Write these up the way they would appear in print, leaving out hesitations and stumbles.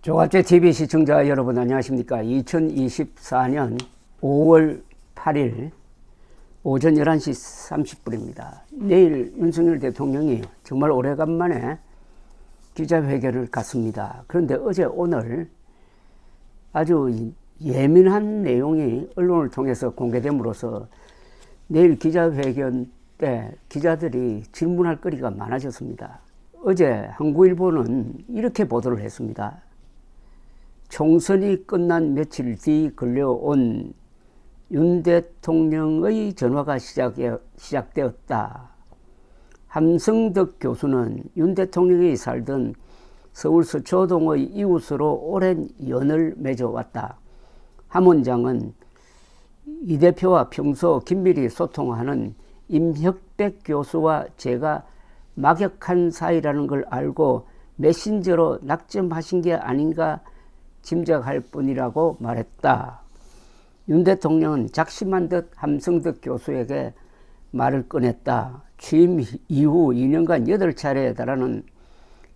조갑제 TV 시청자 여러분 안녕하십니까. 2024년 5월 8일 오전 11시 30분입니다. 내일 윤석열 대통령이 정말 오래간만에 기자회견을 갖습니다. 그런데 어제 오늘 아주 예민한 내용이 언론을 통해서 공개됨으로써 내일 기자회견 때 기자들이 질문할 거리가 많아졌습니다. 어제 한국일보는 이렇게 보도를 했습니다. 총선이 끝난 며칠 뒤 걸려온 윤 대통령의 전화가 시작되었다. 함성덕 교수는 윤 대통령이 살던 서울 서초동의 이웃으로 오랜 연을 맺어왔다. 함 원장은 이 대표와 평소 긴밀히 소통하는 임혁백 교수와 제가 막역한 사이라는 걸 알고 메신저로 낙점하신 게 아닌가 짐작할 뿐이라고 말했다. 윤 대통령은 작심한 듯 함성덕 교수에게 말을 꺼냈다. 취임 이후 2년간 8차례에 달하는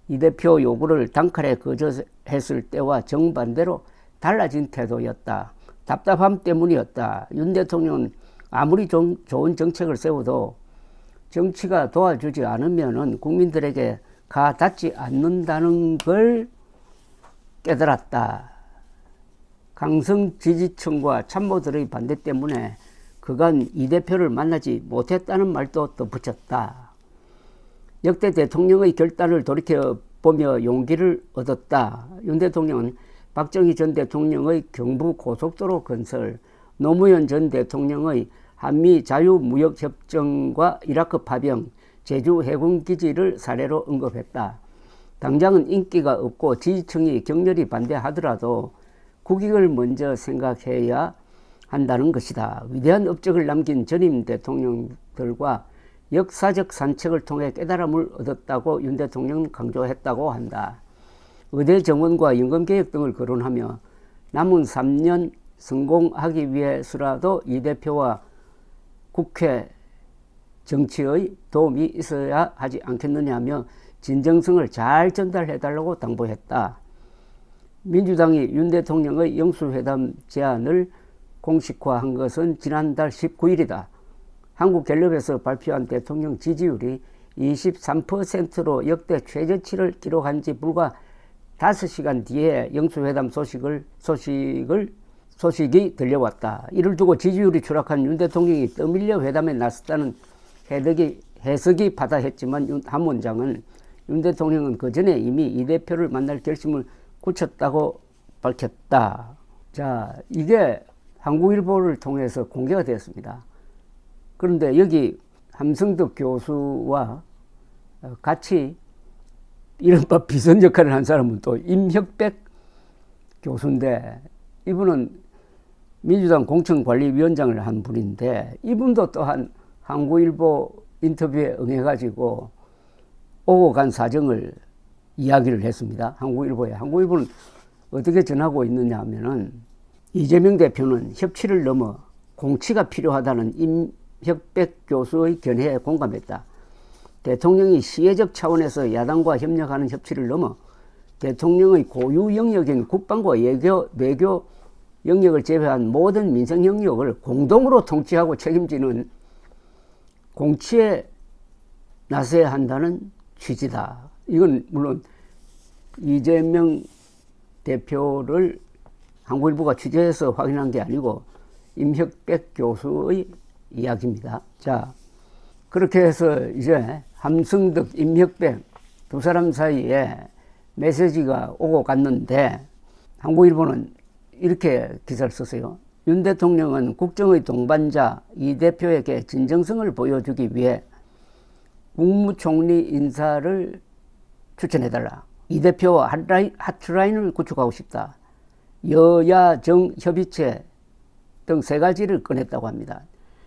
이 대표 요구를 단칼에 거절했을 때와 정반대로 달라진 태도였다. 답답함 때문이었다. 윤 대통령은 아무리 좋은 정책을 세워도 정치가 도와주지 않으면 국민들에게 가 닿지 않는다는 걸 깨달았다. 강성 지지층과 참모들의 반대 때문에 그간 이 대표를 만나지 못했다는 말도 덧붙였다. 역대 대통령의 결단을 돌이켜보며 용기를 얻었다. 윤 대통령은 박정희 전 대통령의 경부 고속도로 건설, 노무현 전 대통령의 한미 자유무역협정과 이라크 파병, 제주 해군기지를 사례로 언급했다. 당장은 인기가 없고 지지층이 격렬히 반대하더라도 국익을 먼저 생각해야 한다는 것이다. 위대한 업적을 남긴 전임 대통령들과 역사적 산책을 통해 깨달음을 얻었다고 윤 대통령은 강조했다고 한다. 의대 정원과 임금개혁 등을 거론하며 남은 3년 성공하기 위해서라도 이 대표와 국회 정치의 도움이 있어야 하지 않겠느냐며 진정성을 잘 전달해달라고 당부했다. 민주당이 윤 대통령의 영수회담 제안을 공식화한 것은 지난달 19일이다. 한국갤럽에서 발표한 대통령 지지율이 23%로 역대 최저치를 기록한 지 불과 5시간 뒤에 영수회담 소식이 들려왔다. 이를 두고 지지율이 추락한 윤 대통령이 떠밀려 회담에 나섰다는 해석이 바다했지만 함 원장은 윤 대통령은 그 전에 이미 이 대표를 만날 결심을 굳혔다고 밝혔다. 자, 이게 한국일보를 통해서 공개가 되었습니다. 그런데 여기 함성덕 교수와 같이 이른바 비선 역할을 한 사람은 또 임혁백 교수인데, 이분은 민주당 공천관리위원장을 한 분인데, 이분도 또한 한국일보 인터뷰에 응해가지고 오고 간 사정을 이야기를 했습니다. 한국일보는 어떻게 전하고 있느냐 하면은, 이재명 대표는 협치를 넘어 공치가 필요하다는 임혁백 교수의 견해에 공감했다. 대통령이 시혜적 차원에서 야당과 협력하는 협치를 넘어 대통령의 고유 영역인 국방과 외교 영역을 제외한 모든 민생 영역을 공동으로 통치하고 책임지는 공치에 나서야 한다는 취지다. 이건 물론 이재명 대표를 한국일보가 취재해서 확인한 게 아니고 임혁백 교수의 이야기입니다. 자, 그렇게 해서 이제 함성덕, 임혁백 두 사람 사이에 메시지가 오고 갔는데, 한국일보는 이렇게 기사를 썼어요. 윤 대통령은 국정의 동반자 이 대표에게 진정성을 보여주기 위해 국무총리 인사를 추천해달라. 이 대표와 핫라인을 구축하고 싶다. 여야 정 협의체 등 3가지를 꺼냈다고 합니다.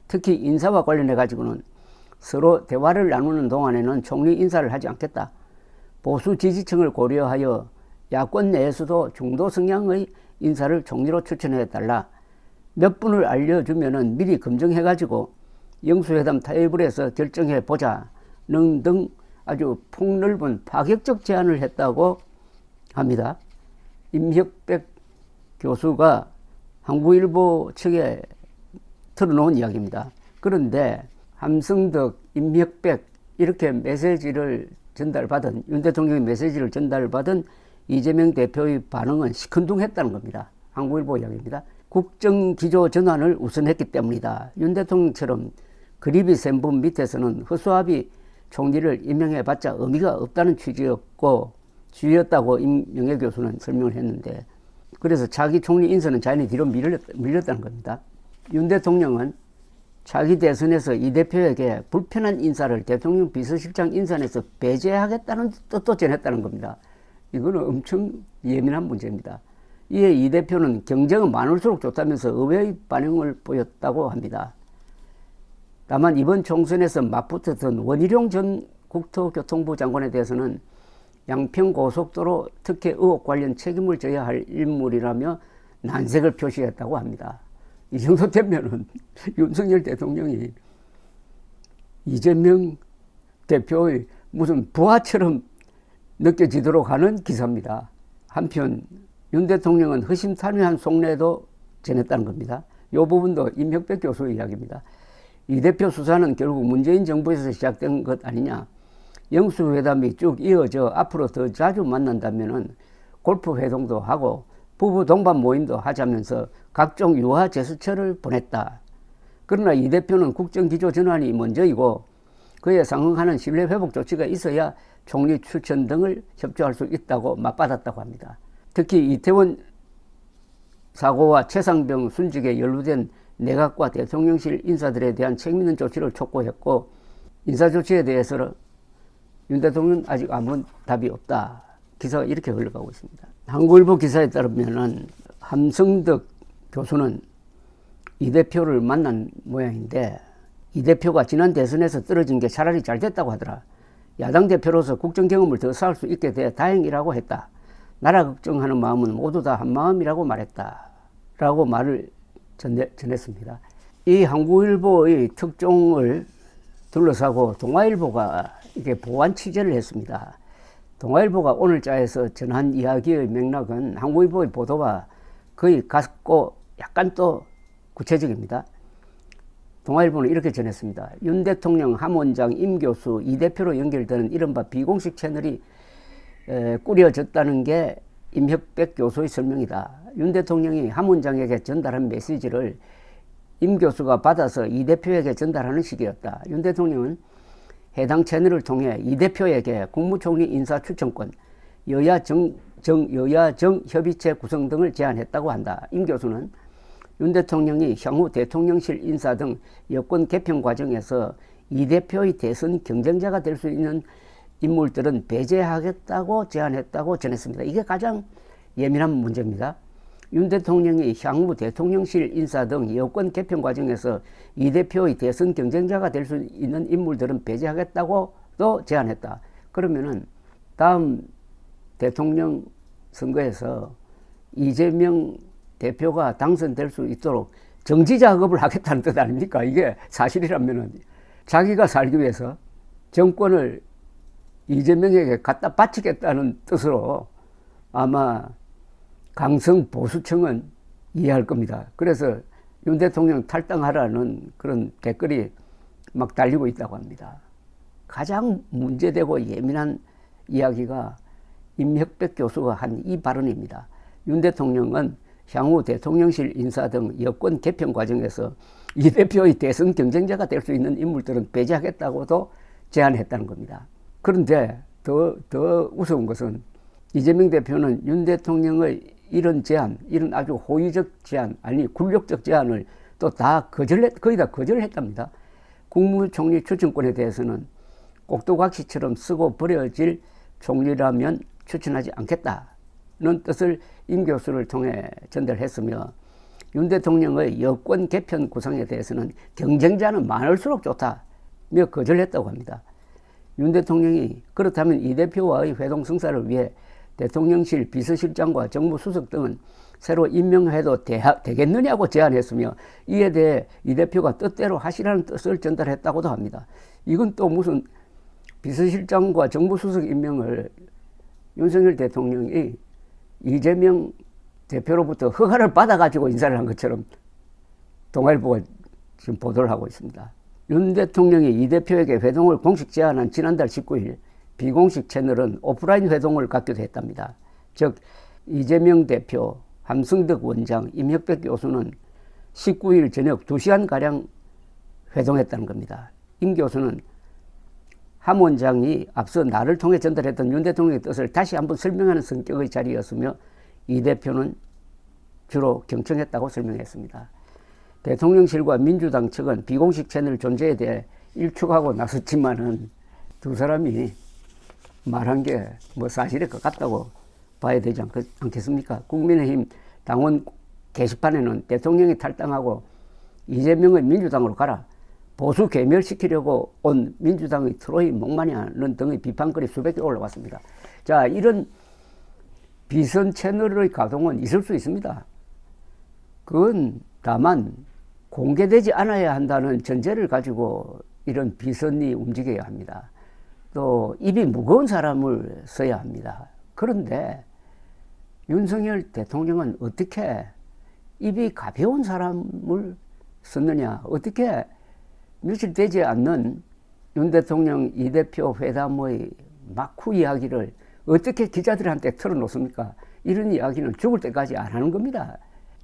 특히 인사와 관련해 가지고는 서로 대화를 나누는 동안에는 총리 인사를 하지 않겠다. 보수 지지층을 고려하여 야권 내에서도 중도 성향의 인사를 총리로 추천해달라. 몇 분을 알려주면은 미리 검증해 가지고 영수회담 테이블에서 결정해 보자는 등 아주 폭넓은 파격적 제안을 했다고 합니다. 임혁백 교수가 한국일보 측에 틀어놓은 이야기입니다. 그런데 함성덕, 임혁백 이렇게 메시지를 전달받은, 윤 대통령의 메시지를 전달받은 이재명 대표의 반응은 시큰둥했다는 겁니다. 한국일보 이야기입니다. 국정기조 전환을 우선했기 때문이다. 윤 대통령처럼 그립이 센 분 밑에서는 허수아비 총리를 임명해봤자 의미가 없다는 취지였다고 임명혜 교수는 설명을 했는데, 그래서 자기 총리 인선은 자연히 뒤로 밀렸다는 겁니다. 윤 대통령은 자기 대선에서 이 대표에게 불편한 인사를 대통령 비서실장 인선에서 배제하겠다는 뜻도 전했다는 겁니다. 이거는 엄청 예민한 문제입니다. 이에 이 대표는 경쟁은 많을수록 좋다면서 의외의 반응을 보였다고 합니다. 다만 이번 총선에서 맞붙었던 원희룡 전 국토교통부 장관에 대해서는 양평고속도로 특혜 의혹 관련 책임을 져야 할 인물이라며 난색을 표시했다고 합니다. 이 정도 되면은 윤석열 대통령이 이재명 대표의 무슨 부하처럼 느껴지도록 하는 기사입니다. 한편 윤 대통령은 허심탄회한 속내도 전했다는 겁니다. 이 부분도 임혁백 교수의 이야기입니다. 이 대표 수사는 결국 문재인 정부에서 시작된 것 아니냐. 영수회담이 쭉 이어져 앞으로 더 자주 만난다면은 골프 회동도 하고 부부 동반 모임도 하자면서 각종 유화 제스처를 보냈다. 그러나 이 대표는 국정기조 전환이 먼저이고 그에 상응하는 신뢰회복 조치가 있어야 총리 추천 등을 협조할 수 있다고 맞받았다고 합니다. 특히 이태원 사고와 최상병 순직에 연루된 내각과 대통령실 인사들에 대한 책임있는 조치를 촉구했고, 인사조치에 대해서는 윤 대통령은 아직 아무 답이 없다. 기사가 이렇게 흘러가고 있습니다. 한국일보 기사에 따르면 함성덕 교수는 이 대표를 만난 모양인데, 이 대표가 지난 대선에서 떨어진 게 차라리 잘 됐다고 하더라. 야당 대표로서 국정 경험을 더 쌓을 수 있게 돼 다행이라고 했다. 나라 걱정하는 마음은 모두 다 한마음이라고 말했다. 라고 말을 전했습니다. 이 한국일보의 특종을 둘러싸고 동아일보가 이게 보완 취재를 했습니다. 동아일보가 오늘자에서 전한 이야기의 맥락은 한국일보의 보도와 거의 같고 약간 또 구체적입니다. 동아일보는 이렇게 전했습니다. 윤 대통령, 함 원장, 임 교수, 이 대표로 연결되는 이른바 비공식 채널이 꾸려졌다는 게 임혁백 교수의 설명이다. 윤 대통령이 함 원장에게 전달한 메시지를 임 교수가 받아서 이 대표에게 전달하는 식이었다. 윤 대통령은 해당 채널을 통해 이 대표에게 국무총리 인사 추천권, 여야 정 협의체 구성 등을 제안했다고 한다. 임 교수는 윤 대통령이 향후 대통령실 인사 등 여권 개편 과정에서 이 대표의 대선 경쟁자가 될 수 있는 인물들은 배제하겠다고 제안했다고 전했습니다. 이게 가장 예민한 문제입니다. 윤 대통령이 향후 대통령실 인사 등 여권 개편 과정에서 이 대표의 대선 경쟁자가 될 수 있는 인물들은 배제하겠다고도 제안했다. 그러면은 다음 대통령 선거에서 이재명 대표가 당선될 수 있도록 정치 작업을 하겠다는 뜻 아닙니까? 이게 사실이라면은 자기가 살기 위해서 정권을 이재명에게 갖다 바치겠다는 뜻으로 아마 강성 보수층은 이해할 겁니다. 그래서 윤 대통령 탈당하라는 그런 댓글이 막 달리고 있다고 합니다. 가장 문제되고 예민한 이야기가 임혁백 교수가 한 이 발언입니다. 윤 대통령은 향후 대통령실 인사 등 여권 개편 과정에서 이 대표의 대선 경쟁자가 될 수 있는 인물들은 배제하겠다고도 제안했다는 겁니다. 그런데 더 우스운 것은 이재명 대표는 윤 대통령의 이런 제안, 이런 아주 호의적 제안, 아니 굴욕적 제안을 또 다 거의 다 거절을 했답니다. 국무총리 추천권에 대해서는 꼭두각시처럼 쓰고 버려질 총리라면 추천하지 않겠다는 뜻을 임 교수를 통해 전달했으며, 윤 대통령의 여권 개편 구상에 대해서는 경쟁자는 많을수록 좋다며 거절했다고 합니다. 윤 대통령이 그렇다면 이 대표와의 회동 성사를 위해 대통령실 비서실장과 정무수석 등은 새로 임명해도 되겠느냐고 제안했으며, 이에 대해 이 대표가 뜻대로 하시라는 뜻을 전달했다고도 합니다. 이건 또 무슨 비서실장과 정무수석 임명을 윤석열 대통령이 이재명 대표로부터 허가를 받아가지고 인사를 한 것처럼 동아일보가 지금 보도를 하고 있습니다. 윤 대통령이 이 대표에게 회동을 공식 제안한 지난달 19일 비공식 채널은 오프라인 회동을 갖기도 했답니다. 즉 이재명 대표, 함승덕 원장, 임혁백 교수는 19일 저녁 2시간가량 회동했다는 겁니다. 임 교수는 함 원장이 앞서 나를 통해 전달했던 윤 대통령의 뜻을 다시 한번 설명하는 성격의 자리였으며 이 대표는 주로 경청했다고 설명했습니다. 대통령실과 민주당 측은 비공식 채널 존재에 대해 일축하고 나섰지만은 두 사람이 말한 게 뭐 사실일 것 같다고 봐야 되지 않겠습니까? 국민의힘 당원 게시판에는 대통령이 탈당하고 이재명의 민주당으로 가라, 보수 괴멸시키려고 온 민주당의 트로이 목마냐는 등의 비판글이 수백 개 올라왔습니다. 자, 이런 비선 채널의 가동은 있을 수 있습니다. 그건 다만 공개되지 않아야 한다는 전제를 가지고 이런 비선이 움직여야 합니다. 또 입이 무거운 사람을 써야 합니다. 그런데 윤석열 대통령은 어떻게 입이 가벼운 사람을 썼느냐, 어떻게 며칠 되지 않는 윤 대통령 이 대표 회담의 막후 이야기를 어떻게 기자들한테 털어놓습니까? 이런 이야기는 죽을 때까지 안 하는 겁니다.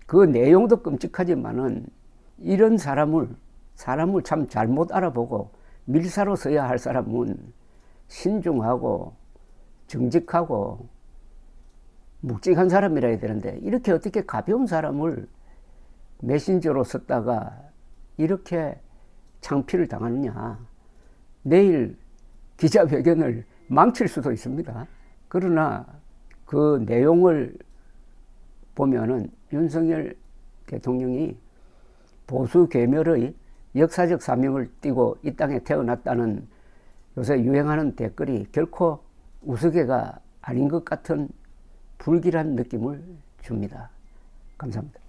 그 내용도 끔찍하지만은 이런 사람을 참 잘못 알아보고 밀사로 써야 할 사람은 신중하고 정직하고 묵직한 사람이라 해야 되는데 이렇게 어떻게 가벼운 사람을 메신저로 썼다가 이렇게 창피를 당하느냐. 내일 기자회견을 망칠 수도 있습니다. 그러나 그 내용을 보면은 윤석열 대통령이 보수 괴멸의 역사적 사명을 띠고 이 땅에 태어났다는 요새 유행하는 댓글이 결코 우스개가 아닌 것 같은 불길한 느낌을 줍니다. 감사합니다.